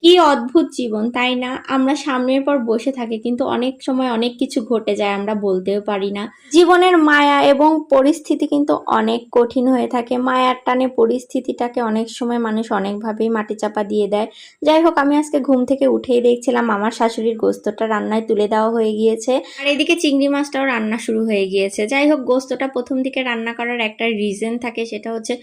কি অদ্ভুত জীবন, তাই না? আমরা সামনের পর বসে থাকি কিন্তু অনেক সময় অনেক কিছু ঘটে যায়, আমরা বলতেও পারি না। জীবনের মায়া এবং পরিস্থিতি কিন্তু অনেক কঠিন হয়ে থাকে। মায়ার টানে পরিস্থিতিটাকে অনেক সময় মানুষ অনেকভাবেই মাটিচাপা দিয়ে দেয়। যাই হোক, আমি আজকে ঘুম থেকে উঠেই দেখছিলাম আমার শাশুড়ির গোস্তটা রান্নায় তুলে দেওয়া হয়ে গিয়েছে, আর এদিকে চিংড়ি মাছটাও রান্না শুরু হয়ে গিয়েছে। যাই হোক, গোস্তটা প্রথম দিকে রান্না করার একটা রিজন থাকে, সেটা হচ্ছে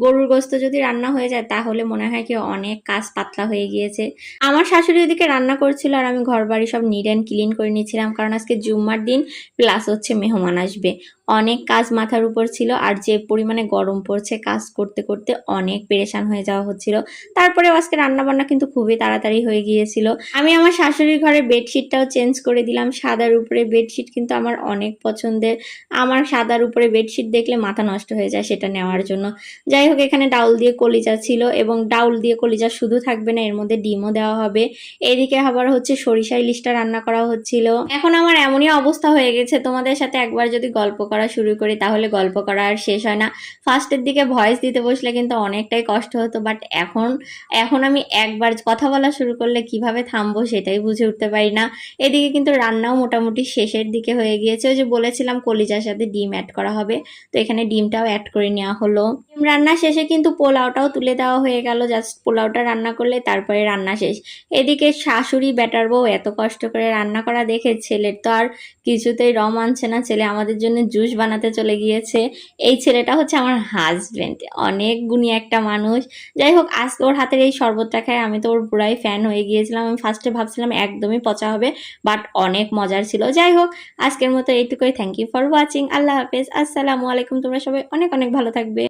গরুর গোস্ত যদি রান্না হয়ে যায় তাহলে মনে হয় কি অনেক কাজ পাতলা হয়ে গিয়েছে। আমার শাশুড়ি ওদিকে রান্না করছিল আর আমি ঘর বাড়ি সব নিট অ্যান্ড ক্লিন করে নিচ্ছিলাম, কারণ আজকে জুম্মার দিন প্লাস হচ্ছে মেহমান আসবে। অনেক কাজ মাথার উপর ছিল, আর যে পরিমাণে গরম পড়ছে কাজ করতে করতে অনেক পেরেশান হয়ে যাওয়া হচ্ছিল। তারপরেও আজকে রান্না বান্না কিন্তু খুবই তাড়াতাড়ি হয়ে গিয়েছিল। আমি আমার শাশুড়ির ঘরে বেডশিটটাও চেঞ্জ করে দিলাম। সাদার উপরে বেডশিট কিন্তু আমার অনেক পছন্দের। আমার সাদার উপরে বেডশিট দেখলে মাথা নষ্ট হয়ে যায় সেটা নেওয়ার জন্য। যাই হোক, এখানে ডাউল দিয়ে কলিজা ছিল, এবং ডাউল দিয়ে কলিজা শুধু থাকবে না, এর মধ্যে ডিমও দেওয়া হবে। এদিকে আবার হচ্ছে সরিষা ইলিশটা রান্না করা হচ্ছিল। এখন আমার এমনই অবস্থা হয়ে গেছে, তোমাদের সাথে একবার যদি গল্প করা শুরু করি তাহলে গল্প করা আর শেষ হয় না। ফার্স্টের দিকে ভয়েস দিতে বসলে কিন্তু অনেকটাই কষ্ট হতো, বাট এখন এখন আমি একবার কথা বলা শুরু করলে কিভাবে থামবো সেটাই বুঝে উঠতে পারি না। এদিকে কিন্তু রান্নাও মোটামুটি শেষের দিকে হয়ে গিয়েছে। ওই যে বলেছিলাম কলিজার সাথে ডিম অ্যাড করা হবে, তো এখানে ডিমটাও অ্যাড করে নেওয়া হলো। ডিম রান্না শেষে কিন্তু পোলাওটাও তুলে দেওয়া হয়ে গেল, জাস্ট পোলাওটা রান্না করলে তারপরে রান্না শেষ। এদিকে শাশুড়ি বেটার বউ এত কষ্ট করে রান্না করা দেখে ছেলের তো আর কিছুতেই রম আনছে না। ছেলে আমাদের জন্য জুস বানাতে চলে গিয়েছে। এই ছেলেটা হচ্ছে আমার হাজবেন্ড, অনেক গুণী একটা মানুষ। যাই হোক, আজকে ওর হাতের এই শরবতটা খায় আমি তো ওর পুরাই ফ্যান হয়ে গিয়েছিলাম। আমি ফার্স্টে ভাবছিলাম একদমই পচা হবে, বাট অনেক মজার ছিল। যাই হোক, আজকের মতো এইটুকুই। Thank you for watching. আল্লাহ হাফেজ, আসসালামু আলাইকুম। তোমরা সবাই অনেক অনেক ভালো থাকবে।